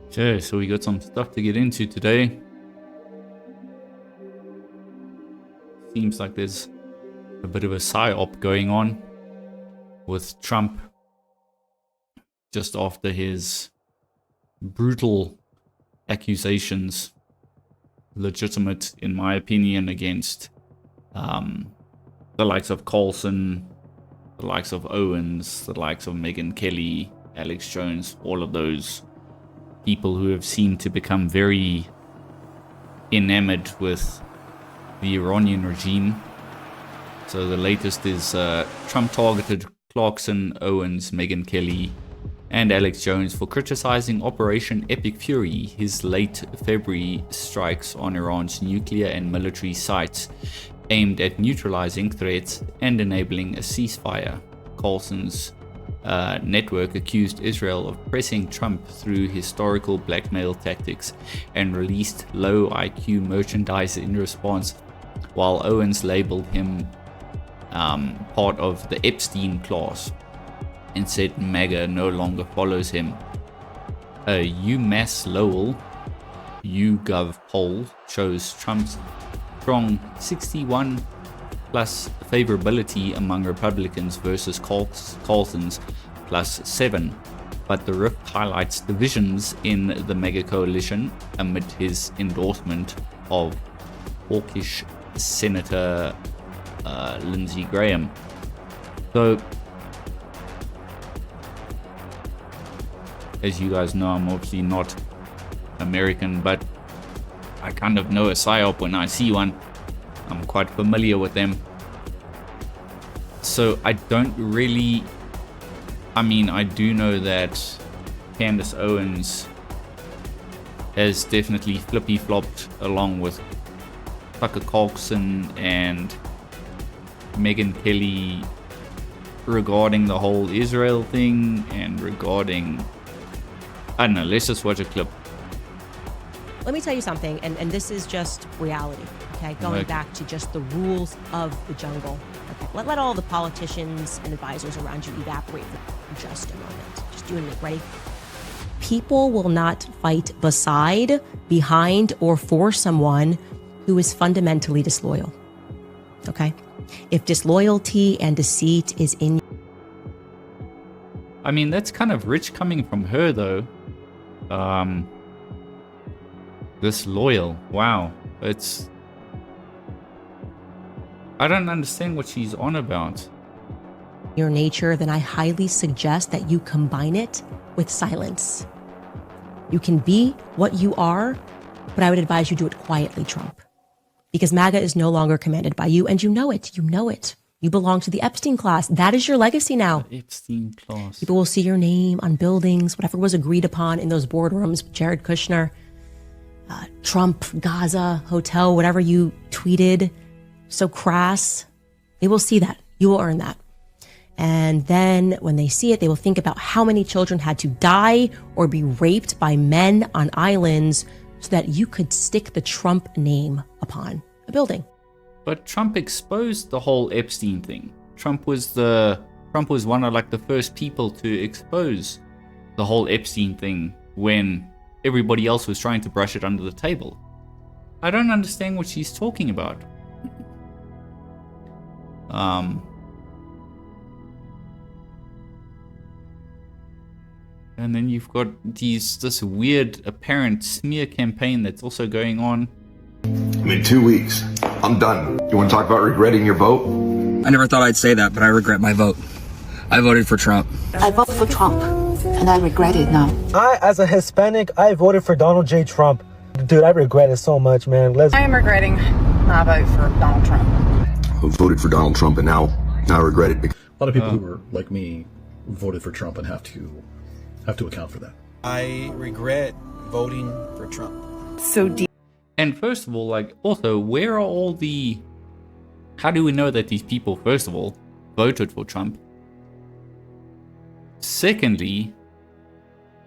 Okay, so we got some stuff to get into today. Seems like there's a bit of a psyop going on with Trump just after his brutal accusations, legitimate in my opinion, against the likes of Coulson, the likes of Owens, the likes of Megyn Kelly, Alex Jones, all of those people who have seemed to become very enamored with the Iranian regime. So the latest is Trump targeted Clarkson, Owens, Megyn Kelly, and Alex Jones for criticizing Operation Epic Fury, his late February strikes on Iran's nuclear and military sites aimed at neutralizing threats and enabling a ceasefire. Coulson's network accused Israel of pressing Trump through historical blackmail tactics and released low IQ merchandise in response, while Owens labeled him part of the Epstein class and said MAGA no longer follows him. A UMass Lowell YouGov poll shows Trump's strong 61 plus favorability among Republicans versus Coulson's plus 7, but the rift highlights divisions in the mega coalition amid his endorsement of hawkish Senator Lindsey Graham. So, as you guys know, I'm obviously not American, but I kind of know a psyop when I see one. I'm quite familiar with them. So I don't really... I mean, I do know that Candace Owens has definitely flippy-flopped along with Tucker Carlson and Megyn Kelly regarding the whole Israel thing and regarding... I don't know, let's just watch a clip. Let me tell you something, and this is just reality, okay? Going back to just the rules of the jungle. Okay, let all the politicians and advisors around you evaporate for just a moment. Just doing it, ready? People will not fight beside, behind, or for someone who is fundamentally disloyal, okay? If disloyalty and deceit is in... I mean, that's kind of rich coming from her, though. Disloyal. Wow. It's... I don't understand what she's on about. your nature, then I highly suggest that you combine it with silence. You can be what you are, but I would advise you do it quietly, Trump. Because MAGA is no longer commanded by you, and you know it. You know it. You belong to the Epstein class. That is your legacy now. The Epstein class. People will see your name on buildings, whatever was agreed upon in those boardrooms, Jared Kushner, Trump, Gaza, hotel, whatever you tweeted, so crass. They will see that. You will earn that. And then when they see it, they will think about how many children had to die or be raped by men on islands so that you could stick the Trump name upon a building. But Trump exposed the whole Epstein thing. Trump was one of like the first people to expose the whole Epstein thing when everybody else was trying to brush it under the table. I don't understand what she's talking about. And then you've got this weird apparent smear campaign that's also going on. I'm in 2 weeks. I'm done. You want to talk about regretting your vote? I never thought I'd say that, but I regret my vote. I voted for Trump. I voted for Trump, and I regret it now. As a Hispanic, I voted for Donald J. Trump. Dude, I regret it so much, man. I am regretting my vote for Donald Trump. I voted for Donald Trump, and now I regret it. A lot of people who were like me voted for Trump and have to account for that. I regret voting for Trump. So deep. And first of all, like, also, where are all the... How do we know that these people, first of all, voted for Trump? Secondly,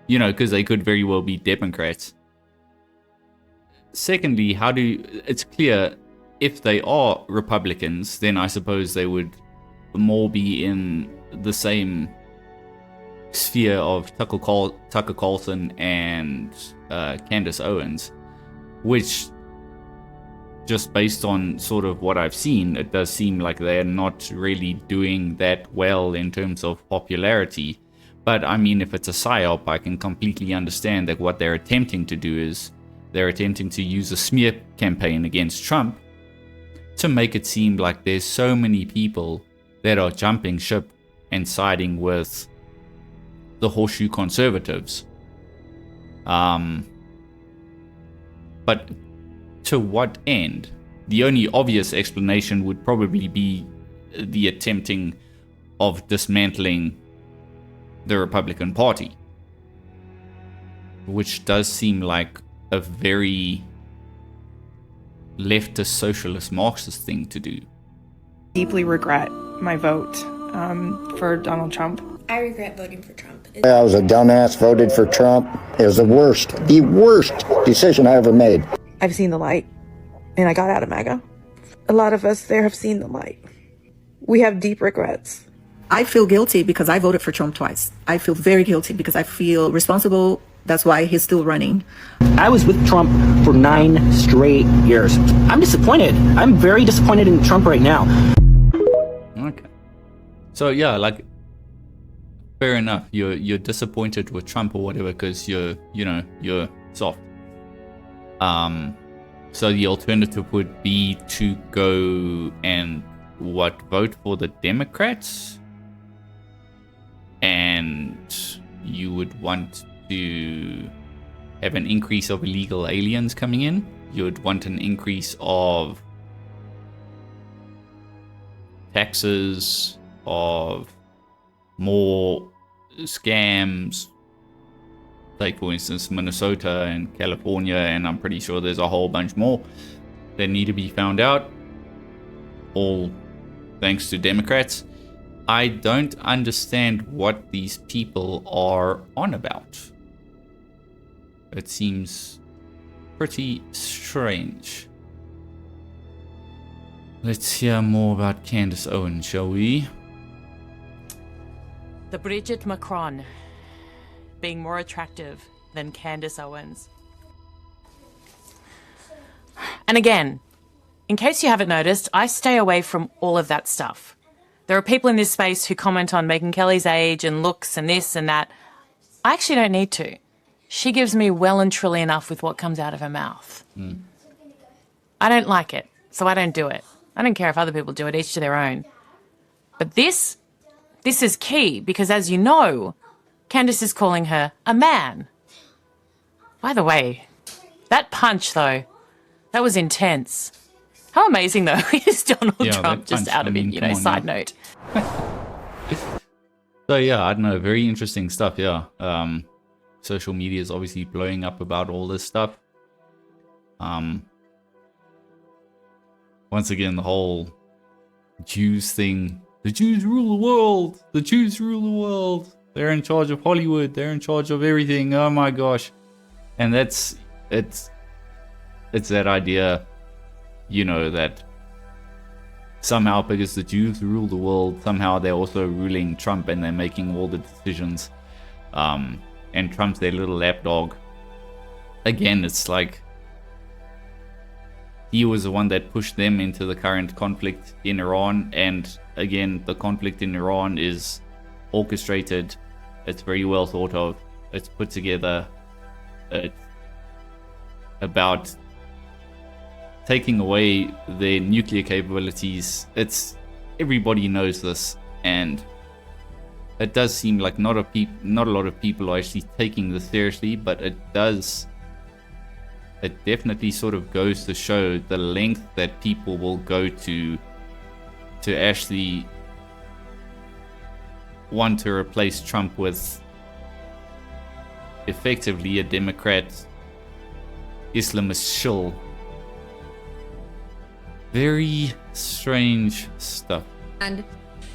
you know, because they could very well be Democrats. Secondly, it's clear if they are Republicans, then I suppose they would more be in the same sphere of Tucker Carlson and Candace Owens, which, just based on sort of what I've seen, it does seem like they're not really doing that well in terms of popularity. But I mean, if it's a psyop, I can completely understand that what they're attempting to do is they're attempting to use a smear campaign against Trump to make it seem like there's so many people that are jumping ship and siding with the Horseshoe conservatives. But to what end? The only obvious explanation would probably be the attempting of dismantling the Republican Party, which does seem like a very leftist, socialist, Marxist thing to do. Deeply regret my vote for Donald Trump. I regret voting for Trump. I was a dumbass, voted for Trump. It was the worst decision I ever made. I've seen the light, and I got out of MAGA. A lot of us there have seen the light. We have deep regrets. I feel guilty because I voted for Trump twice. I feel very guilty because I feel responsible. That's why he's still running. I was with Trump for 9 straight years. I'm disappointed. I'm very disappointed in Trump right now. Okay. So yeah, like, fair enough. You're disappointed with Trump or whatever because you're soft. So the alternative would be to go and vote for the Democrats, and you would want to have an increase of illegal aliens coming in. You would want an increase of taxes, of more scams. Like, for instance, Minnesota and California, and I'm pretty sure there's a whole bunch more that need to be found out, all thanks to Democrats. I don't understand what these people are on about. It seems pretty strange. Let's hear more about Candace Owens, shall we? The Bridget Macron being more attractive than Candace Owens. And again, in case you haven't noticed, I stay away from all of that stuff. There are people in this space who comment on Megyn Kelly's age and looks and this and that. I actually don't need to. She gives me well and truly enough with what comes out of her mouth. I don't like it, so I don't do it. I don't care if other people do it, each to their own. But this is key because, as you know, Candace is calling her a man. By the way, that punch, though, that was intense. How amazing, though, is Donald Trump just out of it, side note. So, yeah, I don't know, very interesting stuff, yeah. Social media is obviously blowing up about all this stuff. Once again, the whole Jews thing. The Jews rule the world. The Jews rule the world. They're in charge of Hollywood. They're in charge of everything. Oh my gosh. And it's that idea, that somehow because the Jews rule the world, somehow they're also ruling Trump and they're making all the decisions. And Trump's their little lapdog. Again, it's like he was the one that pushed them into the current conflict in Iran. And again, the conflict in Iran is orchestrated. It's very well thought of. It's put together. It's about taking away their nuclear capabilities. Everybody knows this, and it does seem like not a lot of people are actually taking this seriously, but it definitely sort of goes to show the length that people will go to actually want to replace Trump with effectively a Democrat Islamist shill. Very strange stuff. And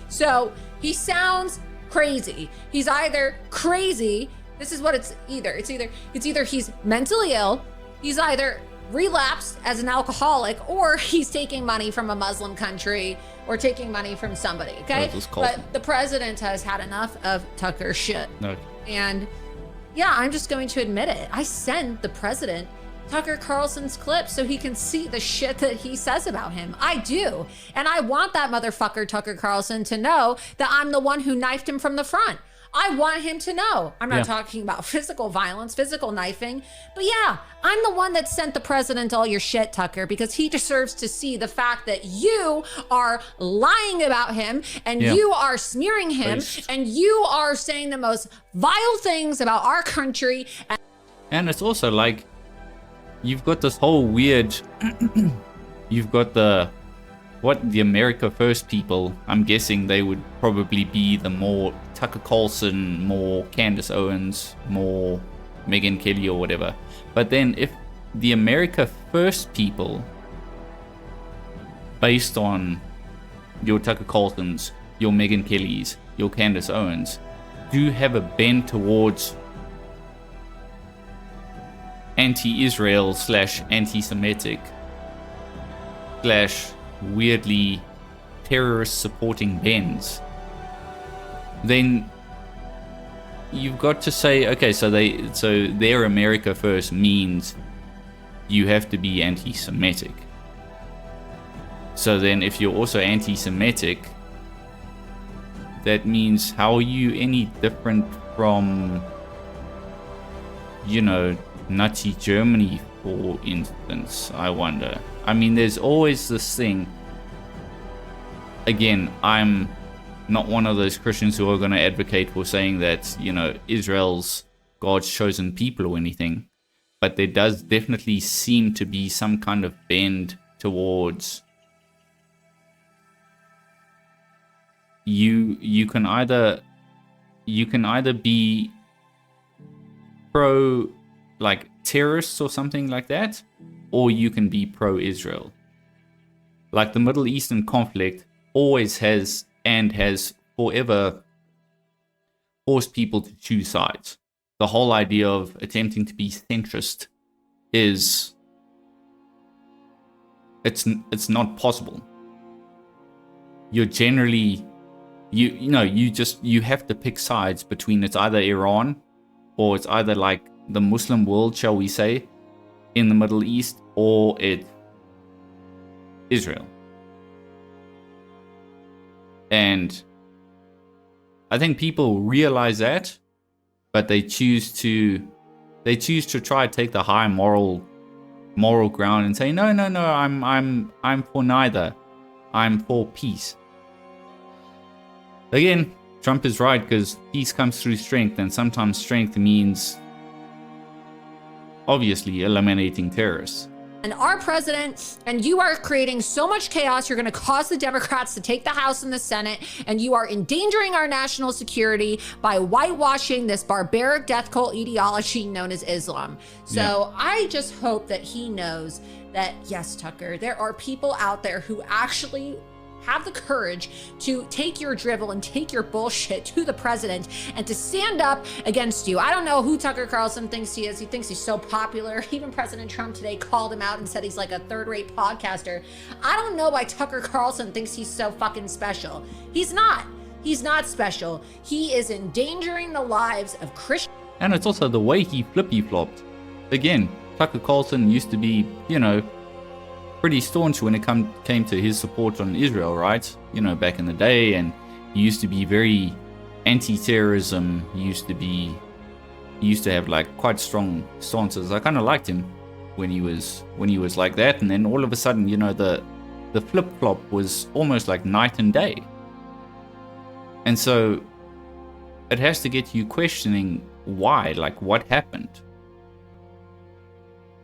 so he sounds crazy. He's either crazy. This is what it's either. It's either he's mentally ill. He's either relapsed as an alcoholic, or he's taking money from a Muslim country or taking money from somebody, okay? But the president has had enough of Tucker's shit. No. And yeah, I'm just going to admit it. I send the president Tucker Carlson's clips so he can see the shit that he says about him. I do. And I want that motherfucker Tucker Carlson to know that I'm the one who knifed him from the front. I want him to know. I'm not talking about physical violence, physical knifing, but yeah, I'm the one that sent the president all your shit, Tucker, because he deserves to see the fact that you are lying about him and you are smearing him and you are saying the most vile things about our country. And it's also like, you've got this whole weird, you've got the America First people. I'm guessing they would probably be the more Tucker Carlson, more Candace Owens, more Megyn Kelly or whatever. But then if the America First people, based on your Tucker Carlsons, your Megyn Kellys, your Candace Owens, do have a bend towards anti-Israel / anti-Semitic / weirdly terrorist supporting bends, then you've got to say, okay, so their America First means you have to be anti-Semitic. So then if you're also anti-Semitic, that means how are you any different from, you know, Nazi Germany, for instance? I wonder. I mean, there's always this thing. Again, I'm not one of those Christians who are going to advocate for saying that, you know, Israel's God's chosen people or anything. But there does definitely seem to be some kind of bend towards you can either be pro like terrorists or something like that, or you can be pro-Israel. Like the Middle Eastern conflict always has and has forever forced people to choose sides. The whole idea of attempting to be centrist is it's not possible. You're generally you have to pick sides between it's either Iran or it's either like the Muslim world, shall we say, in the Middle East, or it's Israel. And I think people realize that, but they choose to try to take the high moral ground and say, no, I'm for neither. I'm for peace. Again, Trump is right, because peace comes through strength, and sometimes strength means obviously eliminating terrorists. And our president, and you are creating so much chaos, you're going to cause the Democrats to take the House and the Senate, and you are endangering our national security by whitewashing this barbaric death cult ideology known as Islam. So I just hope that he knows that, yes, Tucker, there are people out there who actually have the courage to take your drivel and take your bullshit to the president and to stand up against you. I don't know who Tucker Carlson thinks he is. He thinks he's so popular. Even President Trump today called him out and said he's like a third-rate podcaster. I don't know why Tucker Carlson thinks he's so fucking special. He's not. He's not special. He is endangering the lives of Christians. And it's also the way he flippy-flopped. Again, Tucker Carlson used to be, you know, pretty staunch when it came to his support on Israel, right? You know, back in the day, and he used to be very anti-terrorism. He used to have like quite strong stances. I kind of liked him when he was like that, and then all of a sudden, you know, the flip-flop was almost like night and day. And so it has to get you questioning why, like what happened.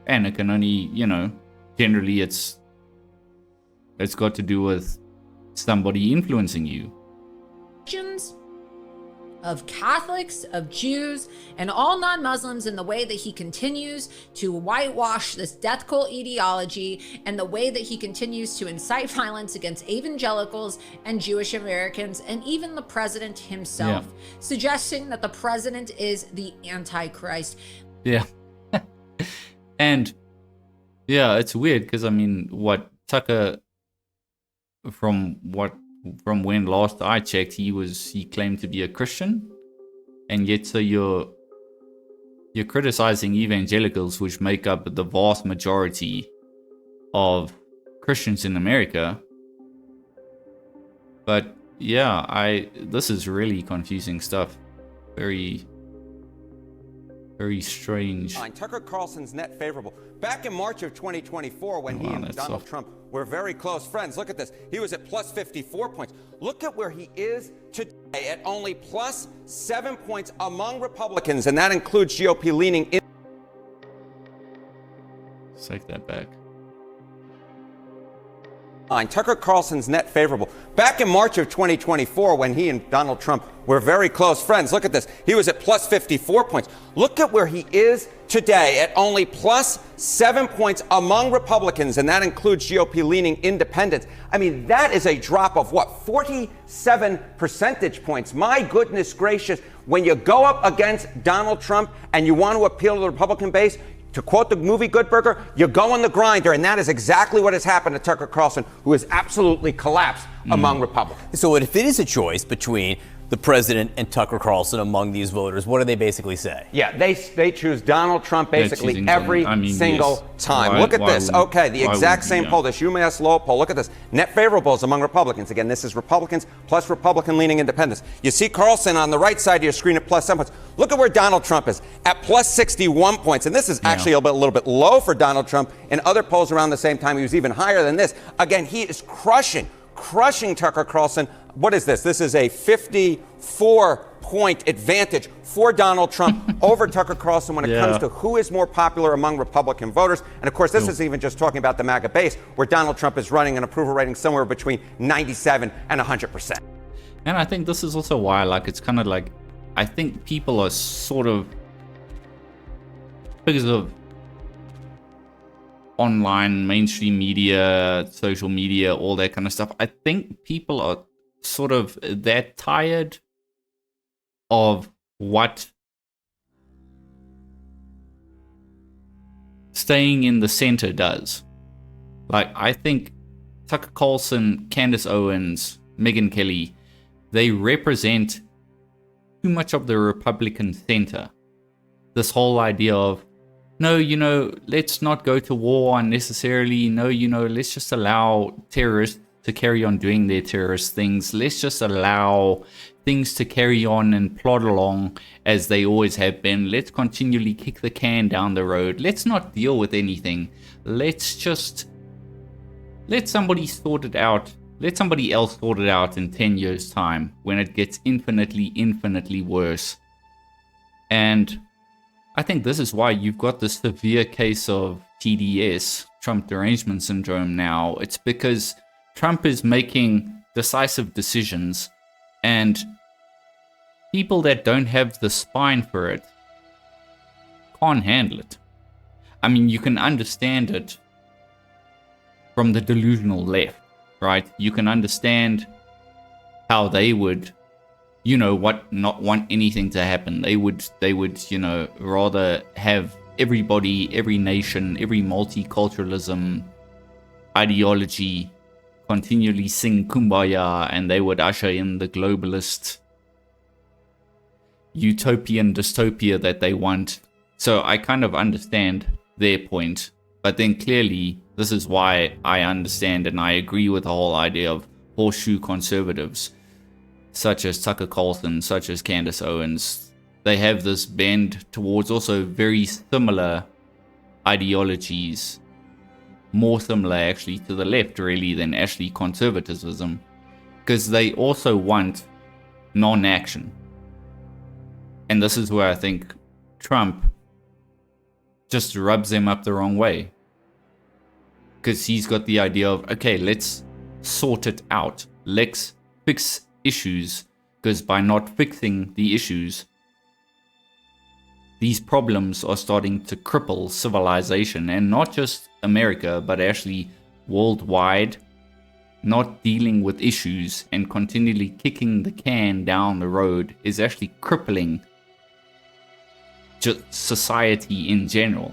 And it can only, you know, generally it's got to do with somebody influencing you. Of Catholics, of Jews, and all non-Muslims, in the way that he continues to whitewash this death cult ideology, and the way that he continues to incite violence against evangelicals and Jewish Americans, and even the president himself, suggesting that the president is the Antichrist. Yeah. And Yeah, it's weird because I mean, what Tucker, from when last I checked, he claimed to be a Christian, and yet so you're criticizing evangelicals, which make up the vast majority of Christians in America. But yeah, this is really confusing stuff. Very, very strange. Tucker Carlson's net favorable. Back in March of 2024, when he and Donald Trump were very close friends, look at this. He was at plus 54 points. Look at where he is today at only plus 7 points among Republicans, and that includes GOP leaning in. Take that back. Tucker Carlson's net favorable. Back in March of 2024, when he and Donald Trump were very close friends, look at this. He was at plus 54 points. Look at where he is today at only plus 7 points among Republicans, and that includes GOP leaning independents. I mean, that is a drop of what, 47 percentage points. My goodness gracious, when you go up against Donald Trump and you want to appeal to the Republican base, to quote the movie Good Burger, you go on the grinder, and that is exactly what has happened to Tucker Carlson, who has absolutely collapsed among Republicans. So if it is a choice between the president and Tucker Carlson among these voters, what do they basically say? Yeah, they choose Donald Trump basically every single time. Look at this. Okay, the exact same poll, this UMass Lowell poll. Look at this. Net favorables among Republicans. Again, this is Republicans plus Republican-leaning independents. You see Carlson on the right side of your screen at plus 7 points. Look at where Donald Trump is, at plus 61 points. And this is actually a little bit low for Donald Trump. In other polls around the same time, he was even higher than this. Again, he is crushing Tucker Carlson. What is this? This is a 54-point advantage for Donald Trump over Tucker Carlson when it comes to who is more popular among Republican voters. And of course, this is even just talking about the MAGA base, where Donald Trump is running an approval rating somewhere between 97 and 100%. And I think this is also why, like, it's kind of like, I think people are sort of, because of online, mainstream media, social media, all that kind of stuff, I think people are sort of that tired of what staying in the center does. Like, I think Tucker Carlson, Candace Owens, Megyn Kelly, they represent too much of the Republican center. This whole idea of, no, let's not go to war unnecessarily. No, let's just allow terrorists to carry on doing their terrorist things. Let's just allow things to carry on and plod along as they always have been. Let's continually kick the can down the road. Let's not deal with anything. Let's just let somebody sort it out. Let somebody else sort it out in 10 years' time when it gets infinitely worse. And I think this is why you've got this severe case of TDS, Trump derangement syndrome now. It's because Trump is making decisive decisions, and people that don't have the spine for it can't handle it. I mean, you can understand it from the delusional left, right? You can understand how they would, not want anything to happen. They would, rather have everybody, every nation, every multiculturalism ideology continually sing Kumbaya, and they would usher in the globalist utopian dystopia that they want. So I kind of understand their point, but then clearly this is why I understand and I agree with the whole idea of horseshoe conservatives, such as Tucker Carlson, such as Candace Owens. They have this bend towards also very similar ideologies, more similar actually to the left really than actually conservatism, because they also want non-action. And this is where I think Trump just rubs them up the wrong way, because he's got the idea of, okay, let's sort it out, let's fix issues, because by not fixing the issues, these problems are starting to cripple civilization, and not just America, but actually worldwide. Not dealing with issues and continually kicking the can down the road is actually crippling just society in general.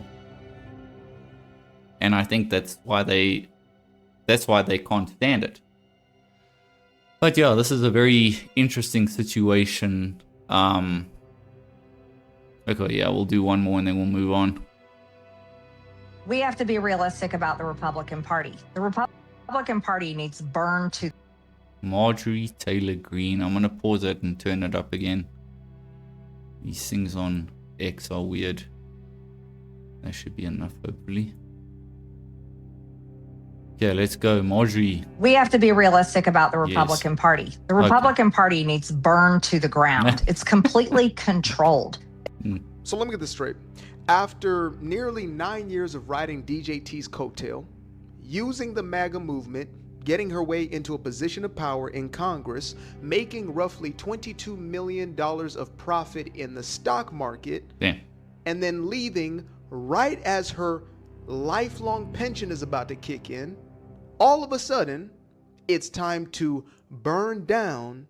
And I think that's why they can't stand it. But yeah, this is a very interesting situation. Okay, yeah, we'll do one more and then we'll move on. We have to be realistic about the Republican Party. The Republican Party needs burned to... Marjorie Taylor Greene. I'm going to pause it and turn it up again. These things on X are weird. That should be enough, hopefully. Yeah, let's go, Marjorie. We have to be realistic about the Republican Party. The Republican Party needs burned to the ground. It's completely controlled. So let me get this straight. After nearly 9 years of riding DJT's coattail, using the MAGA movement, getting her way into a position of power in Congress, making roughly $22 million of profit in the stock market, and then leaving right as her lifelong pension is about to kick in, all of a sudden, it's time to burn down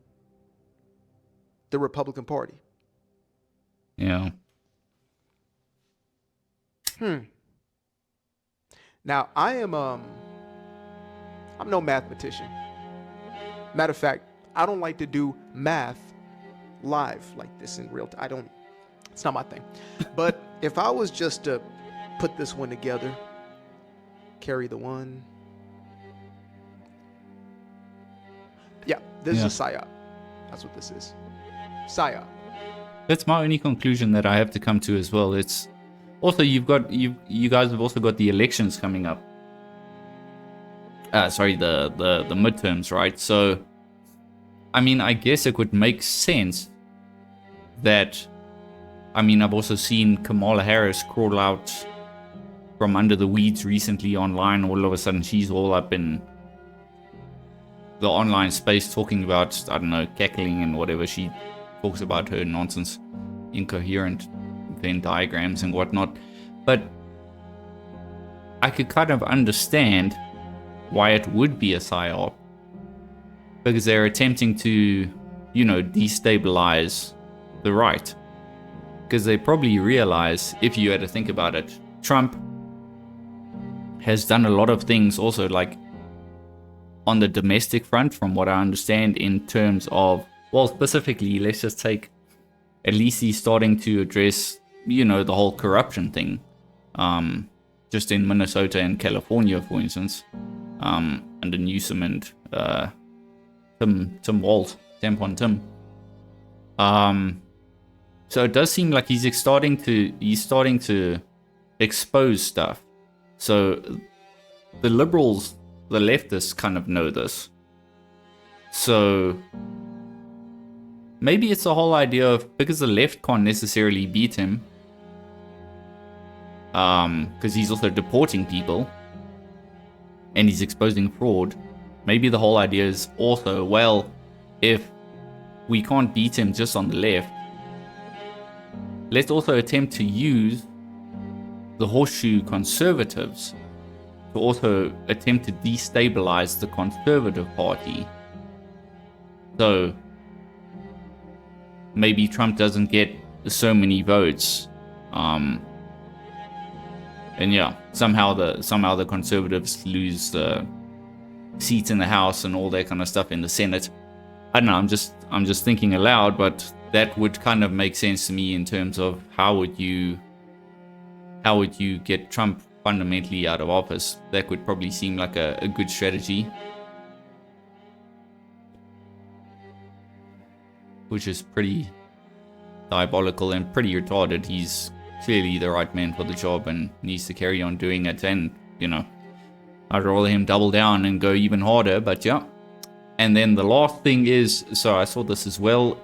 the Republican Party. Yeah. Now, I'm no mathematician. Matter of fact, I don't like to do math live like this in real time. It's not my thing. But if I was just to put this one together, carry the one. Yeah, this is a psyop. That's what this is. Psyop. That's my only conclusion that I have to come to as well. It's also you guys have also got the elections coming up. Sorry, the midterms, right? So, I mean, I guess it would make sense that, I mean, I've also seen Kamala Harris crawl out from under the weeds recently online. All of a sudden, she's all up in the online space talking about, I don't know, cackling and whatever. She talks about her nonsense, incoherent Venn diagrams and whatnot. But I could kind of understand why it would be a psyop, because they're attempting to, you know, destabilize the right. Because they probably realize, if you had to think about it, Trump has done a lot of things also, like on the domestic front, from what I understand, in terms of, well, specifically, let's just take, at least he's starting to address, you know, the whole corruption thing. Just in Minnesota and California, for instance, under Newsom and Tim Walz, Tampon Tim. So it does seem like he's starting to expose stuff. So the liberals, the leftists, kind of know this. So maybe it's the whole idea of, because the left can't necessarily beat him, because he's also deporting people and he's exposing fraud. Maybe the whole idea is also, well, if we can't beat him just on the left, let's also attempt to use the Horseshoe conservatives to also attempt to destabilize the Conservative Party. So maybe Trump doesn't get so many votes, and yeah, somehow the Conservatives lose the seats in the House and all that kind of stuff in the Senate. I don't know. I'm just thinking aloud, but that would kind of make sense to me in terms of how would you get Trump fundamentally out of office. That would probably seem like a good strategy, which is pretty diabolical and pretty retarded. He's clearly the right man for the job and needs to carry on doing it. And, you know, I'd rather him double down and go even harder, but yeah. And then the last thing is, so I saw this as well,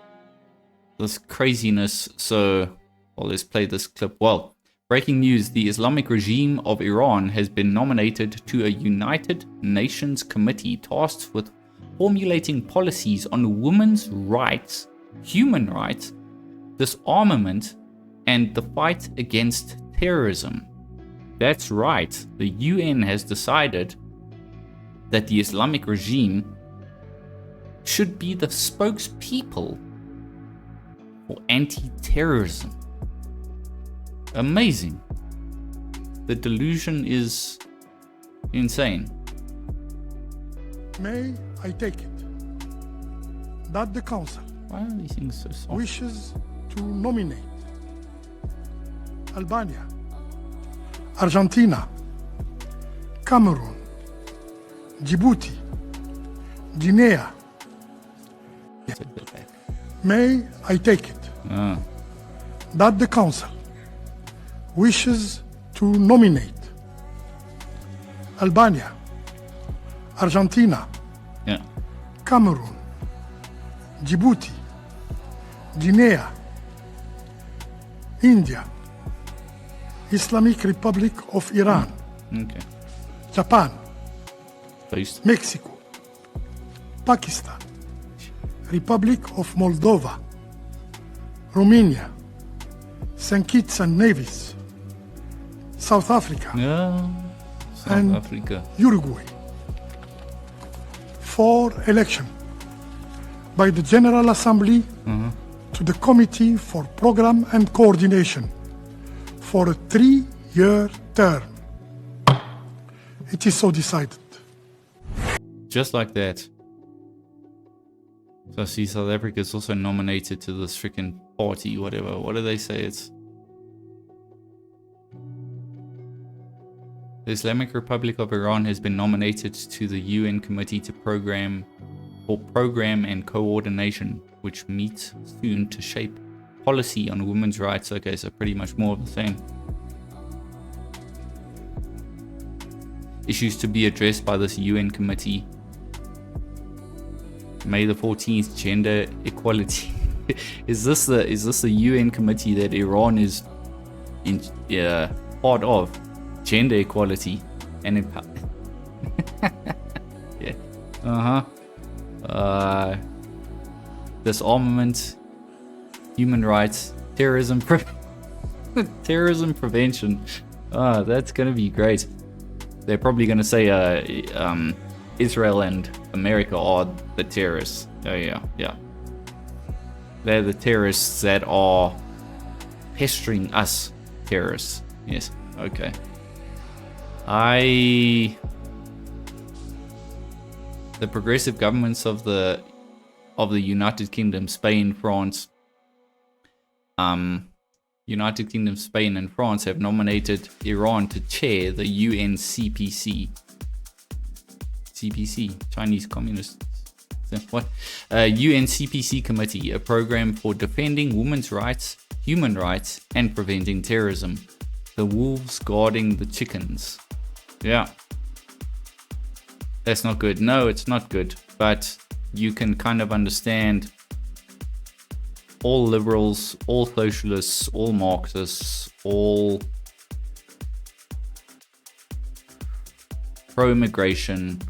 this craziness. So, well, let's play this clip. Well, breaking news, the Islamic regime of Iran has been nominated to a United Nations committee tasked with formulating policies on women's rights, human rights, disarmament, and the fight against terrorism. That's right, the UN has decided that the Islamic regime should be the spokespeople for anti-terrorism. Amazing. The delusion is Insane. May I take it that the Council wishes to nominate Albania, Argentina, Cameroon, Djibouti, Guinea. May I take it that the Council wishes to nominate Albania, Argentina, Cameroon, Djibouti, Guinea, India, Islamic Republic of Iran, Japan, Mexico, Pakistan, Republic of Moldova, Romania, St. Kitts and Nevis, South Africa, and Uruguay for election by the General Assembly to the Committee for Program and Coordination for a 3-year term. It is so decided. Just like that. So I see South Africa is also nominated to this freaking party, whatever. What do they say? It's the Islamic Republic of Iran has been nominated to the UN Committee to Program and Coordination, which meets soon to shape policy on women's rights. Okay, so pretty much more of the same. Issues to be addressed by this UN committee. May the 14th, gender equality. Is this the UN committee that Iran is in part of? Gender equality and yeah. Disarmament, human rights, terrorism prevention. That's gonna be great. They're probably gonna say Israel and America are the terrorists. Oh yeah. They're the terrorists that are pestering us terrorists. Yes, okay. The progressive governments of the United Kingdom, Spain, France, United Kingdom, Spain, and France have nominated Iran to chair the UN CPC, Chinese Communist. What? UN CPC Committee, a program for defending women's rights, human rights, and preventing terrorism. The wolves guarding the chickens. Yeah. That's not good. No, it's not good. But you can kind of understand all liberals, all socialists, all Marxists, all pro-immigration,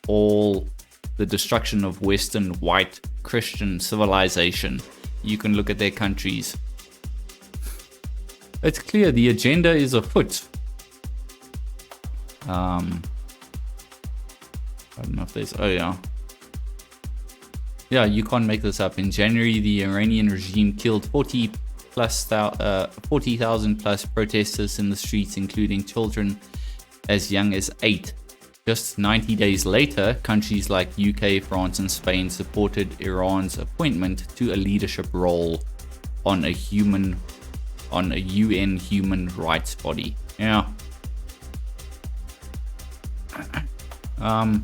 all the destruction of Western white Christian civilization. You can look at their countries. It's clear the agenda is afoot. I don't know if there's... Oh, yeah. Yeah, you can't make this up. In January, the Iranian regime killed 40,000 plus protesters in the streets, including children as young as 8. Just 90 days later, countries like UK, France, and Spain supported Iran's appointment to a leadership role on a UN human rights body. Yeah. I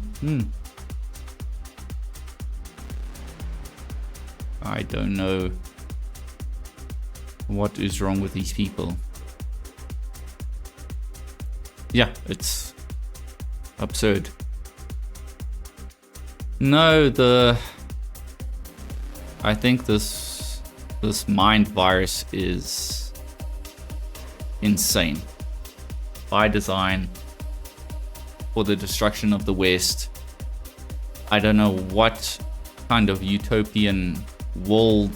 don't know what is wrong with these people. Yeah, it's absurd. No, I think this mind virus is insane. By design, for the destruction of the West. I don't know what kind of utopian world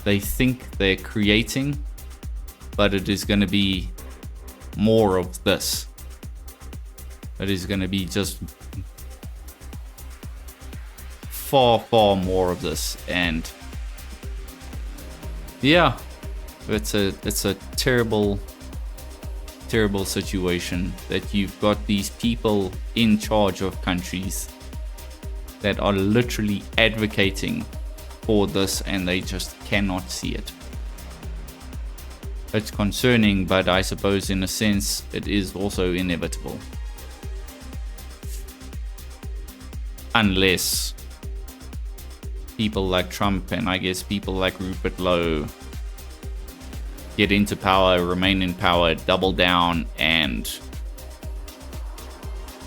they think they're creating, but it is going to be more of this. It is going to be just far, far more of this. And yeah, it's a terrible terrible situation that you've got these people in charge of countries that are literally advocating for this and they just cannot see it. It's concerning, but I suppose in a sense it is also inevitable. Unless people like Trump and I guess people like Rupert Lowe get into power, remain in power, double down, and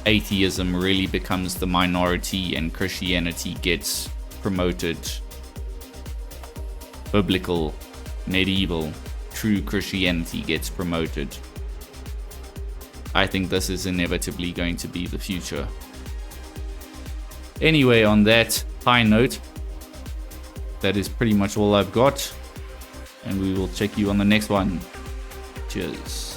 atheism really becomes the minority and Christianity gets promoted. Biblical, medieval, true Christianity gets promoted. I think this is inevitably going to be the future. Anyway, on that high note, that is pretty much all I've got. And we will check you on the next one. Cheers.